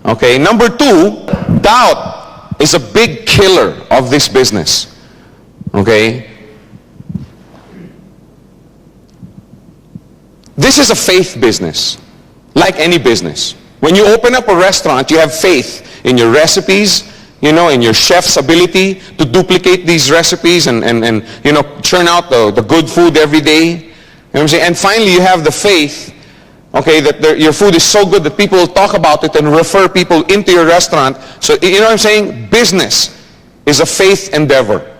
Okay, number two, doubt is a big killer of this business. Okay? This is a faith business, like any business. When you open up a restaurant, you have faith in your recipes, in your chef's ability to duplicate these recipes and churn out the good food every day. You know what I'm saying? And finally, you have the faith, okay, that your food is so good that people will talk about it and refer people into your restaurant. So, you know what I'm saying? Business is a faith endeavor.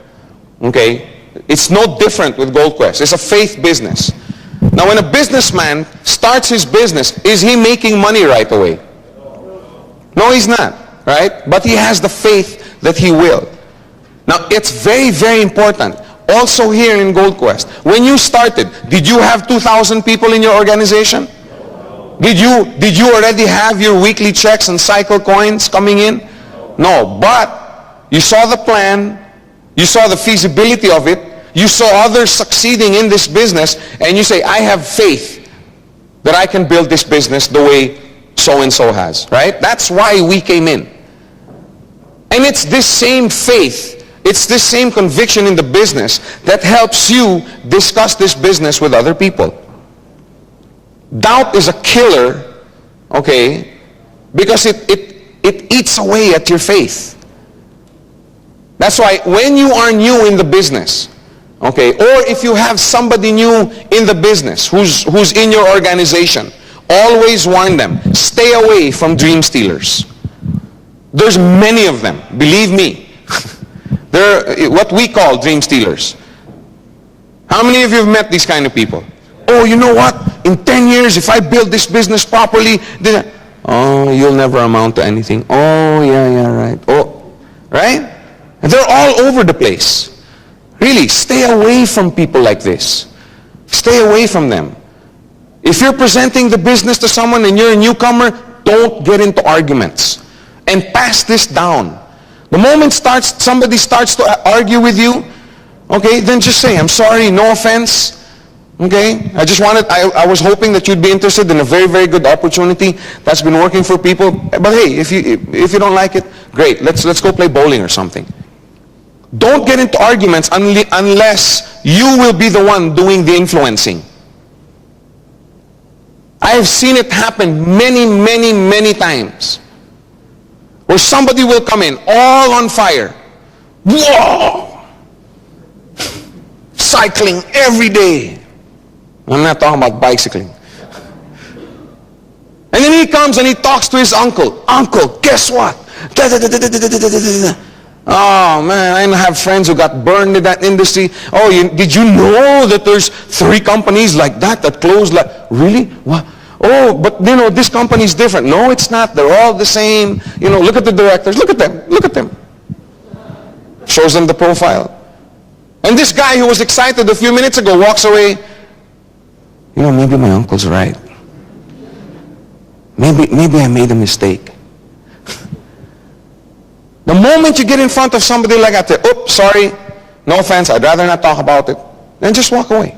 Okay? It's no different with Gold Quest. It's a faith business. Now, when a businessman starts his business, is he making money right away? No, he's not, right? But he has the faith that he will. Now, it's very, very important. Also here in Gold Quest, when you started, did you have 2,000 people in your organization? Did you already have your weekly checks and cycle coins coming in? No, but you saw the plan, you saw the feasibility of it, you saw others succeeding in this business, and you say, I have faith that I can build this business the way so-and-so has, right? That's why we came in. And it's this same faith, it's this same conviction in the business that helps you discuss this business with other people. Doubt is a killer, okay, because it eats away at your faith. That's why when you are new in the business, okay, or if you have somebody new in the business who's in your organization, always warn them, stay away from dream stealers. There's many of them, believe me. They're what we call dream stealers. How many of you have met these kind of people? Oh, you know what? In 10 years, if I build this business properly, then oh, you'll never amount to anything. Oh, yeah, right. Oh, right? And they're all over the place. Really, stay away from people like this. Stay away from them. If you're presenting the business to someone and you're a newcomer, don't get into arguments. And pass this down. The moment somebody starts to argue with you, okay, then just say, I'm sorry, no offense. Okay, I was hoping that you'd be interested in a very, very good opportunity that's been working for people. But hey, if you don't like it, great. Let's go play bowling or something. Don't get into arguments unless you will be the one doing the influencing. I have seen it happen many, many, many times. Where somebody will come in all on fire. Whoa! Cycling every day. I'm not talking about bicycling. And then he comes and he talks to his uncle. Uncle, guess what? Oh man, I have friends who got burned in that industry. Oh, did you know that there's 3 companies like that closed? Really? What? Oh, but this company is different. No, it's not. They're all the same. Look at the directors. Look at them. Look at them. Shows them the profile. And this guy who was excited a few minutes ago walks away. Maybe my uncle's right. Maybe I made a mistake. The moment you get in front of somebody like that, oops, sorry, no offense, I'd rather not talk about it, then just walk away.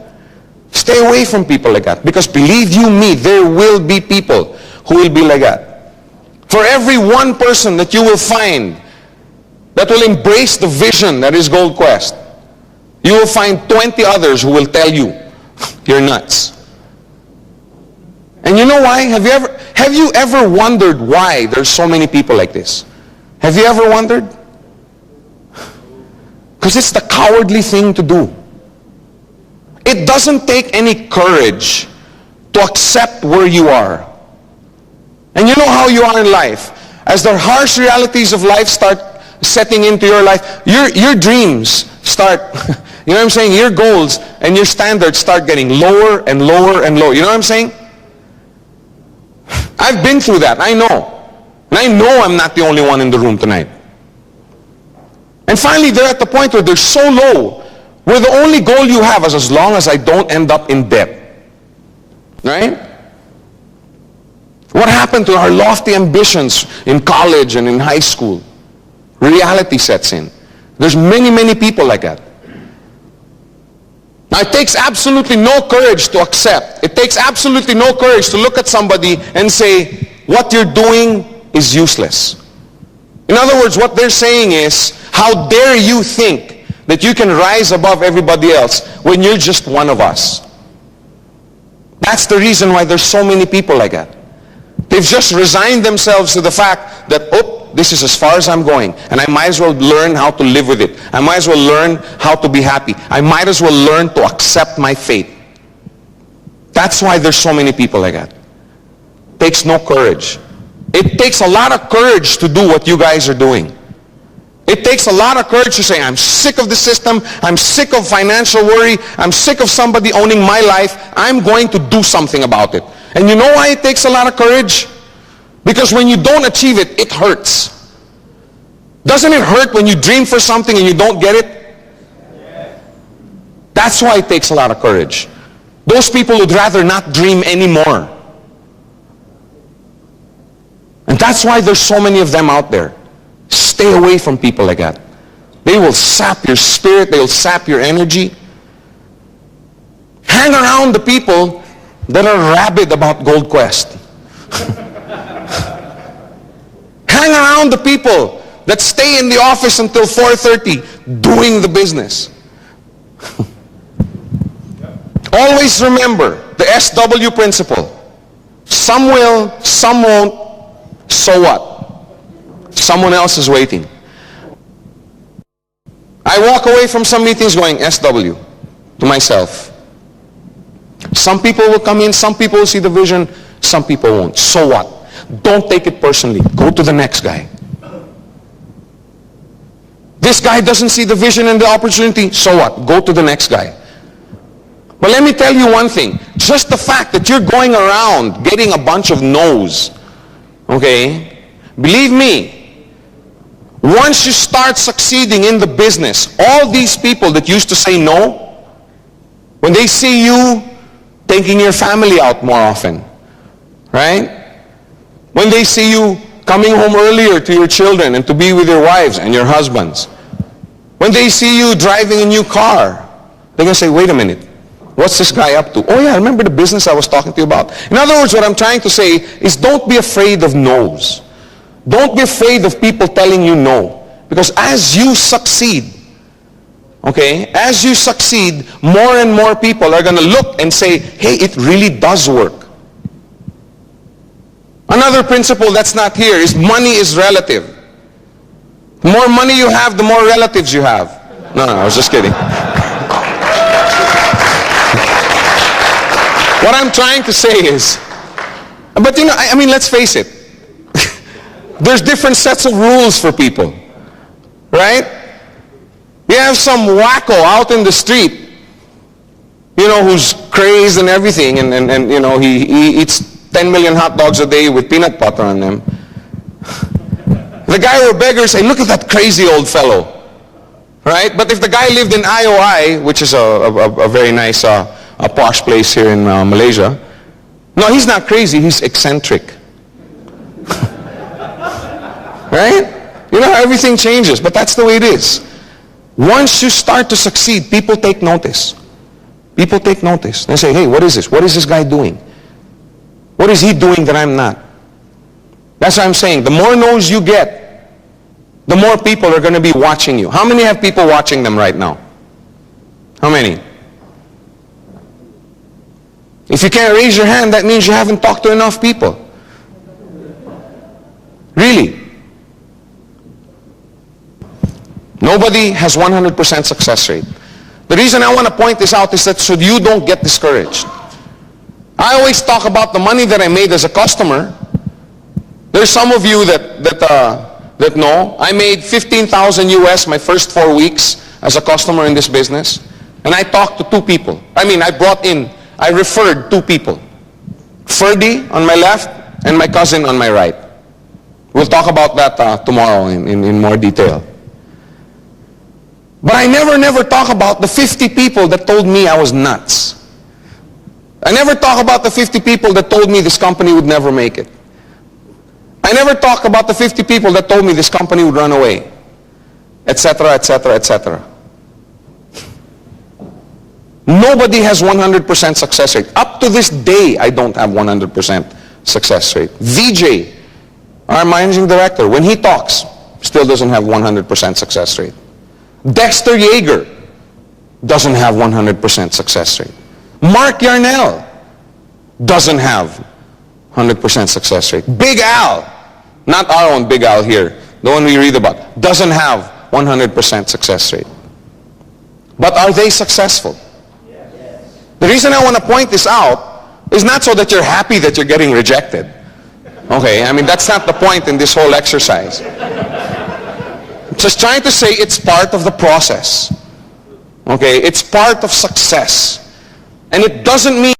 Stay away from people like that. Because believe you me, there will be people who will be like that. For every one person that you will find that will embrace the vision that is Gold Quest, you will find 20 others who will tell you, you're nuts. And you know why? Have you ever wondered why there's so many people like this? Have you ever wondered? Because it's the cowardly thing to do. It doesn't take any courage to accept where you are. And you know how you are in life. As the harsh realities of life start setting into your life, your dreams start, you know what I'm saying? Your goals and your standards start getting lower and lower and lower. You know what I'm saying? I've been through that. I know. And I know I'm not the only one in the room tonight. And finally, they're at the point where they're so low, where the only goal you have is as long as I don't end up in debt. Right? What happened to our lofty ambitions in college and in high school? Reality sets in. There's many, many people like that. Now, it takes absolutely no courage to accept. It takes absolutely no courage to look at somebody and say, what you're doing is useless. In other words, what they're saying is, how dare you think that you can rise above everybody else when you're just one of us? That's the reason why there's so many people like that. They've just resigned themselves to the fact that, oh, this is as far as I'm going, and I might as well learn how to live with it. I might as well learn how to be happy. I might as well learn to accept my fate. That's why there's so many people like that. It takes no courage. It takes a lot of courage to do what you guys are doing. It takes a lot of courage to say, I'm sick of the system, I'm sick of financial worry, I'm sick of somebody owning my life, I'm going to do something about it. And you know why it takes a lot of courage? Because when you don't achieve it, it hurts. Doesn't it hurt when you dream for something and you don't get it? That's why it takes a lot of courage. Those people would rather not dream anymore. And that's why there's so many of them out there. Stay away from people like that. They will sap your spirit, they will sap your energy. Hang around the people that are rabid about Gold Quest. Hang around the people that stay in the office until 4:30 doing the business. Always remember the SW principle. Some will, some won't, so what? Someone else is waiting. I walk away from some meetings going SW to myself. Some people will come in, some people will see the vision, some people won't. So what? Don't take it personally. Go to the next guy. This guy doesn't see the vision and the opportunity, so what? Go to the next guy. But let me tell you one thing. Just the fact that you're going around getting a bunch of no's, okay? Believe me, once you start succeeding in the business, all these people that used to say no, when they see you taking your family out more often, right? When they see you coming home earlier to your children and to be with your wives and your husbands, when they see you driving a new car, they're going to say, wait a minute, what's this guy up to? Oh yeah, remember the business I was talking to you about? In other words, what I'm trying to say is don't be afraid of no's. Don't be afraid of people telling you no. Because as you succeed, okay, as you succeed, more and more people are going to look and say, hey, it really does work. Another principle that's not here is money is relative. The more money you have, the more relatives you have. No, I was just kidding. What I'm trying to say is, but you know, I mean, let's face it. There's different sets of rules for people, right? You have some wacko out in the street, you know, who's crazed and everything, and you know, he eats 10 million hot dogs a day with peanut butter on them. The guy or beggar say, look at that crazy old fellow, right? But if the guy lived in IOI, which is a very nice a posh place here in Malaysia, no, he's not crazy, he's eccentric. Right? You know, everything changes, but that's the way it is. Once you start to succeed, people take notice. People take notice. They say, hey, what is this? What is this guy doing? What is he doing that I'm not? That's what I'm saying. The more no's you get, the more people are going to be watching you. How many have people watching them right now? How many? If you can't raise your hand, that means you haven't talked to enough people. Really. Nobody has 100% success rate. The reason I want to point this out is that so you don't get discouraged. I always talk about the money that I made as a customer. There's some of you that know. I made 15,000 US my first 4 weeks as a customer in this business. And I talked to 2 people. I referred 2 people. Ferdy on my left and my cousin on my right. We'll talk about that tomorrow in more detail. But I never talk about the 50 people that told me I was nuts. I never talk about the 50 people that told me this company would never make it. I never talk about the 50 people that told me this company would run away, etc., etc., etc. Nobody has 100% success rate. Up to this day, I don't have 100% success rate. VJ our managing director, when he talks, still doesn't have 100% success rate. Dexter Yeager doesn't have 100% success rate. Mark Yarnell doesn't have 100% success rate. Big Al, not our own Big Al here, the one we read about, doesn't have 100% success rate. But are they successful? Yes. The reason I want to point this out is not so that you're happy that you're getting rejected. Okay, I mean, that's not the point in this whole exercise. Just trying to say it's part of the process. Okay, it's part of success. And it doesn't mean